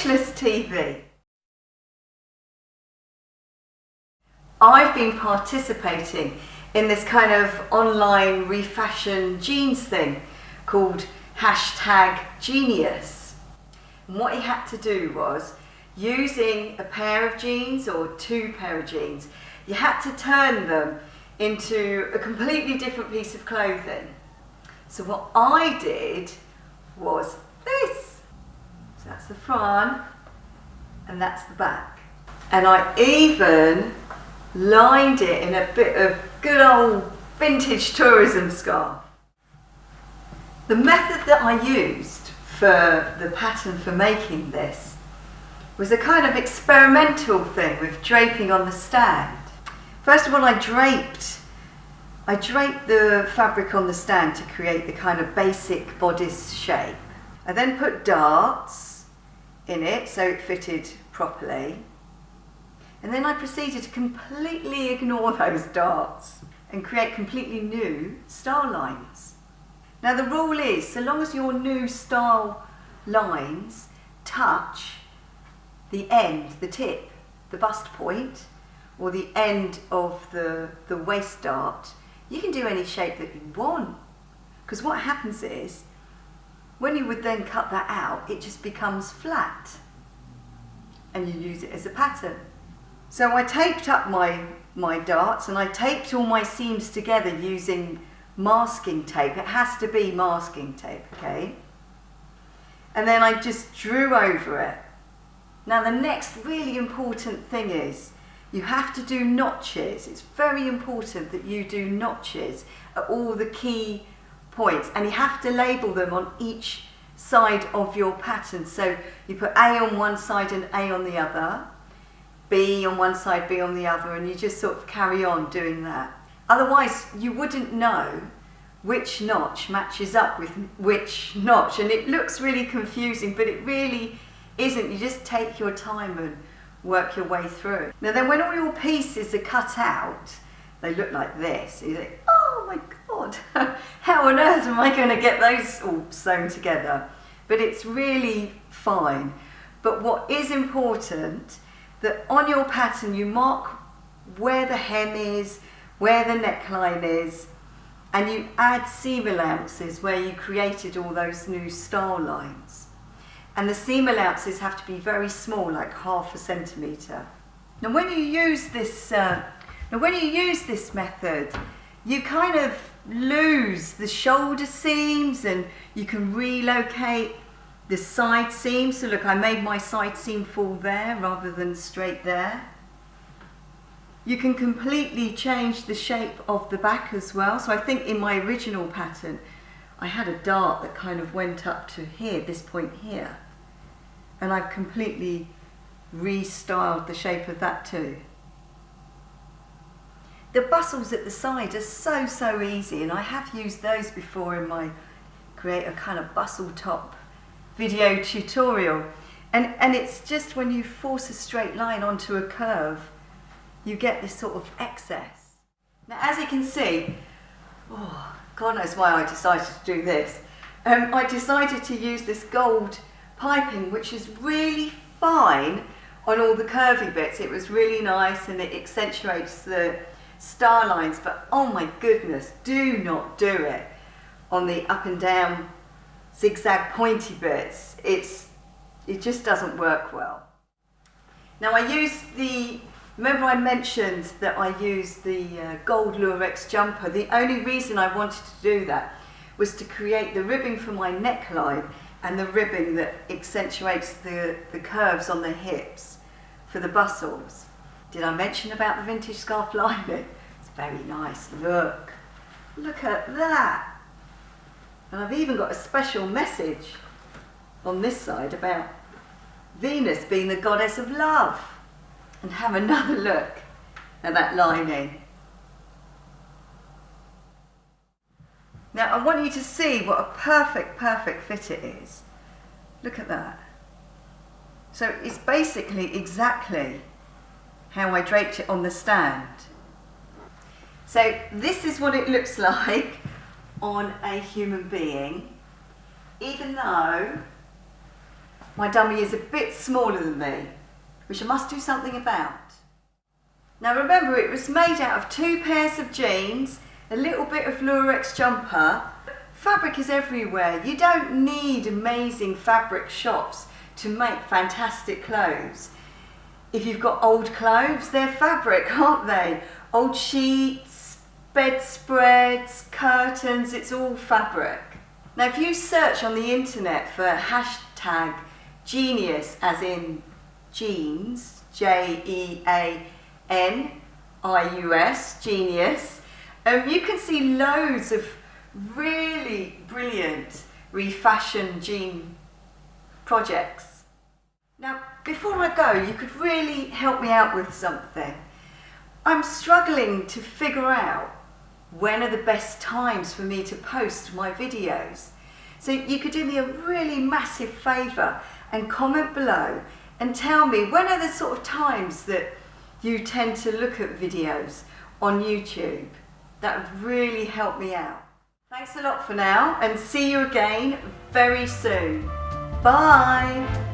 Stitchless TV. I've been participating in this kind of online refashion jeans thing called #Genius. And what he had to do was, using a pair of jeans or two pair of jeans, you had to turn them into a completely different piece of clothing. So what I did was this. So that's the front and that's the back. And I even lined it in a bit of good old vintage tourism scarf. The method that I used for the pattern for making this was a kind of experimental thing with draping on the stand. First of all, I draped the fabric on the stand to create the kind of basic bodice shape. I then put darts in it so it fitted properly. And then I proceeded to completely ignore those darts and create completely new style lines. Now the rule is, so long as your new style lines touch the end, the tip, the bust point, or the end of the waist dart, you can do any shape that you want. Because what happens is, when you would then cut that out, it just becomes flat. And you use it as a pattern. So I taped up my darts and I taped all my seams together using masking tape. It has to be masking tape, okay? And then I just drew over it. Now the next really important thing is, you have to do notches. It's very important that you do notches at all the key points, and you have to label them on each side of your pattern. So you put A on one side and A on the other, B on one side, B on the other, and you just sort of carry on doing that. Otherwise you wouldn't know which notch matches up with which notch, and it looks really confusing, but it really isn't. You just take your time and work your way through. Now then, when all your pieces are cut out, they look like this. You think, oh my God, how on earth am I going to get those all sewn together? But it's really fine. But what is important, that on your pattern you mark where the hem is, where the neckline is, and you add seam allowances where you created all those new style lines. And the seam allowances have to be very small, like 1/2 centimetre. Now when you use this method, you kind of lose the shoulder seams and you can relocate the side seams. So look, I made my side seam fall there rather than straight there. You can completely change the shape of the back as well. So I think in my original pattern, I had a dart that kind of went up to here, this point here. And I've completely restyled the shape of that too. The bustles at the side are so easy, and I have used those before in my create a kind of bustle top video tutorial. And it's just when you force a straight line onto a curve, you get this sort of excess. Now as you can see, oh, God knows why I decided to do this. I decided to use this gold piping, which is really fine on all the curvy bits. It was really nice and it accentuates the star lines, but oh my goodness, do not do it on the up and down zigzag pointy bits. It just doesn't work well. Now remember I mentioned that I used the gold Lurex jumper. The only reason I wanted to do that was to create the ribbing for my neckline and the ribbing that accentuates the curves on the hips for the bustles. Did I mention about the vintage scarf lining? It's very nice, look at that. And I've even got a special message on this side about Venus being the goddess of love. And have another look at that lining. Now I want you to see what a perfect fit it is. Look at that. So it's basically exactly how I draped it on the stand. So this is what it looks like on a human being, even though my dummy is a bit smaller than me, which I must do something about. Now remember, it was made out of 2 pairs of jeans, a little bit of Lurex jumper. Fabric is everywhere. You don't need amazing fabric shops to make fantastic clothes. If you've got old clothes, they're fabric, aren't they? Old sheets, bedspreads, curtains, it's all fabric. Now if you search on the internet for hashtag genius, as in jeans, Jeanius, genius, you can see loads of really brilliant refashion jean projects. Now before I go, you could really help me out with something. I'm struggling to figure out when are the best times for me to post my videos. So you could do me a really massive favour and comment below and tell me when are the sort of times that you tend to look at videos on YouTube. That would really help me out. Thanks a lot for now, and see you again very soon. Bye!